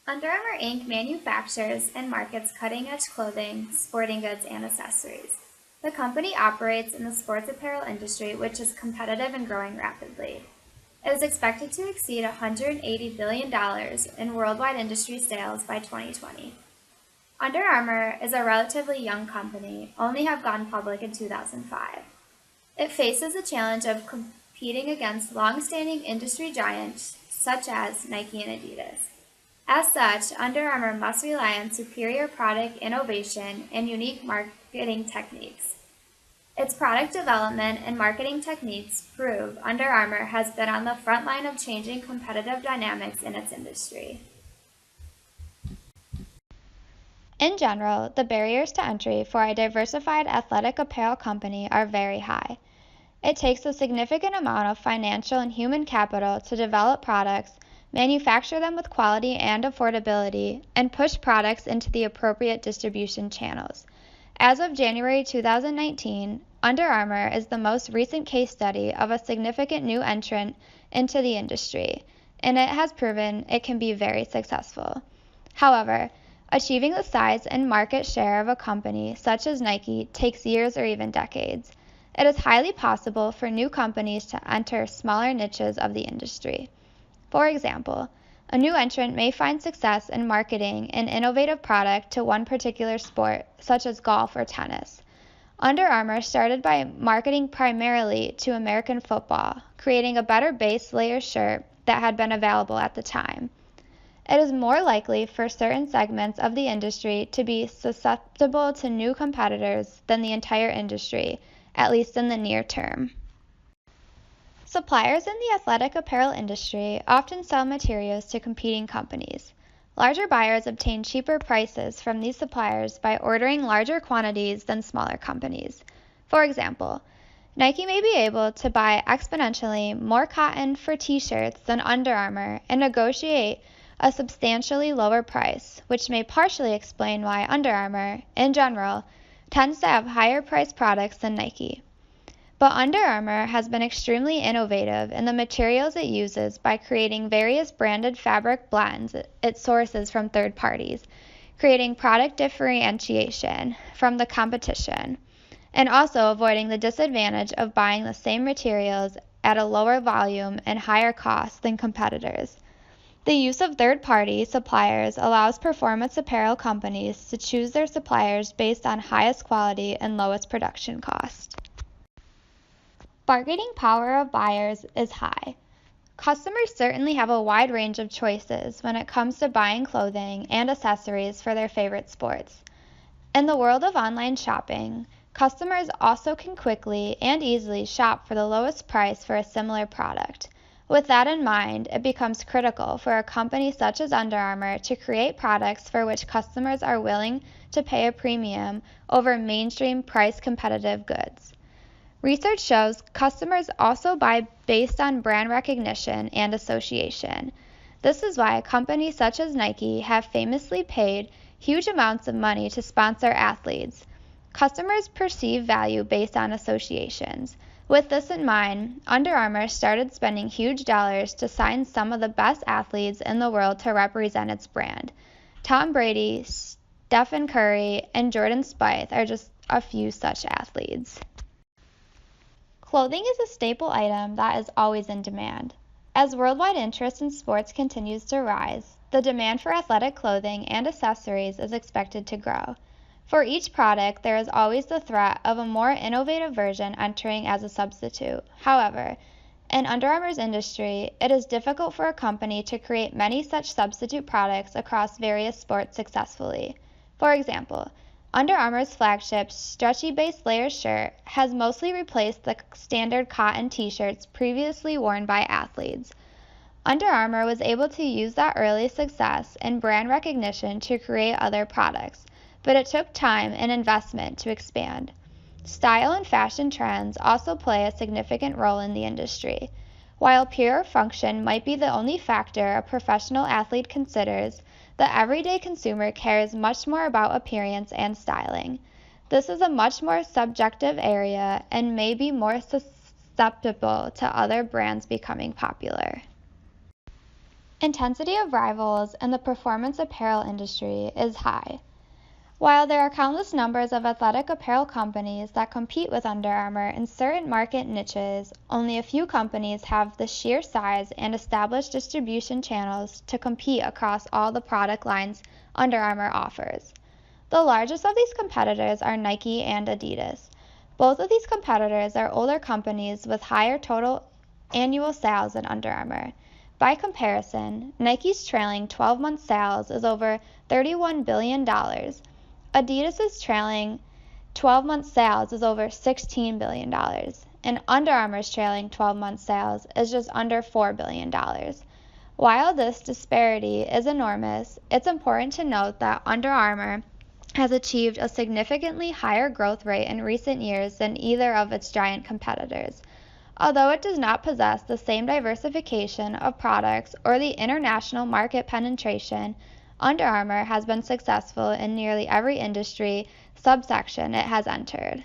Under Armour Inc. manufactures and markets cutting-edge clothing, sporting goods, and accessories. The company operates in the sports apparel industry, which is competitive and growing rapidly. It is expected to exceed $180 billion in worldwide industry sales by 2020. Under Armour is a relatively young company, only have gone public in 2005. It faces the challenge of competing against long-standing industry giants such as Nike and Adidas. As such, Under Armour must rely on superior product innovation and unique marketing techniques. Its product development and marketing techniques prove Under Armour has been on the front line of changing competitive dynamics in its industry. In general, the barriers to entry for a diversified athletic apparel company are very high. It takes a significant amount of financial and human capital to develop products, manufacture them with quality and affordability, and push products into the appropriate distribution channels. As of January 2019, Under Armour is the most recent case study of a significant new entrant into the industry, and it has proven it can be very successful. However, achieving the size and market share of a company such as Nike takes years or even decades. It is highly possible for new companies to enter smaller niches of the industry. For example, a new entrant may find success in marketing an innovative product to one particular sport, such as golf or tennis. Under Armour started by marketing primarily to American football, creating a better base layer shirt that had been available at the time. It is more likely for certain segments of the industry to be susceptible to new competitors than the entire industry, at least in the near term. Suppliers in the athletic apparel industry often sell materials to competing companies. Larger buyers obtain cheaper prices from these suppliers by ordering larger quantities than smaller companies. For example, Nike may be able to buy exponentially more cotton for t-shirts than Under Armour and negotiate a substantially lower price, which may partially explain why Under Armour, in general, tends to have higher priced products than Nike. But Under Armour has been extremely innovative in the materials it uses by creating various branded fabric blends it sources from third parties, creating product differentiation from the competition, and also avoiding the disadvantage of buying the same materials at a lower volume and higher cost than competitors. The use of third-party suppliers allows performance apparel companies to choose their suppliers based on highest quality and lowest production cost. Bargaining power of buyers is high. Customers certainly have a wide range of choices when it comes to buying clothing and accessories for their favorite sports. In the world of online shopping, customers also can quickly and easily shop for the lowest price for a similar product. With that in mind, it becomes critical for a company such as Under Armour to create products for which customers are willing to pay a premium over mainstream price competitive goods. Research shows customers also buy based on brand recognition and association. This is why companies such as Nike have famously paid huge amounts of money to sponsor athletes. Customers perceive value based on associations. With this in mind, Under Armour started spending huge dollars to sign some of the best athletes in the world to represent its brand. Tom Brady, Stephen Curry, and Jordan Spieth are just a few such athletes. Clothing is a staple item that is always in demand. As worldwide interest in sports continues to rise, the demand for athletic clothing and accessories is expected to grow. For each product, there is always the threat of a more innovative version entering as a substitute. However, in Under Armour's industry, it is difficult for a company to create many such substitute products across various sports successfully. For example, Under Armour's flagship stretchy base layer shirt has mostly replaced the standard cotton t-shirts previously worn by athletes. Under Armour was able to use that early success and brand recognition to create other products, but it took time and investment to expand. Style and fashion trends also play a significant role in the industry. While pure function might be the only factor a professional athlete considers, the everyday consumer cares much more about appearance and styling. This is a much more subjective area and may be more susceptible to other brands becoming popular. Intensity of rivals in the performance apparel industry is high. While there are countless numbers of athletic apparel companies that compete with Under Armour in certain market niches, only a few companies have the sheer size and established distribution channels to compete across all the product lines Under Armour offers. The largest of these competitors are Nike and Adidas. Both of these competitors are older companies with higher total annual sales than Under Armour. By comparison, Nike's trailing 12-month sales is over $31 billion. Adidas's trailing 12-month sales is over $16 billion, and Under Armour's trailing 12-month sales is just under $4 billion. While this disparity is enormous, it's important to note that Under Armour has achieved a significantly higher growth rate in recent years than either of its giant competitors. Although it does not possess the same diversification of products or the international market penetration, Under Armour has been successful in nearly every industry subsection it has entered.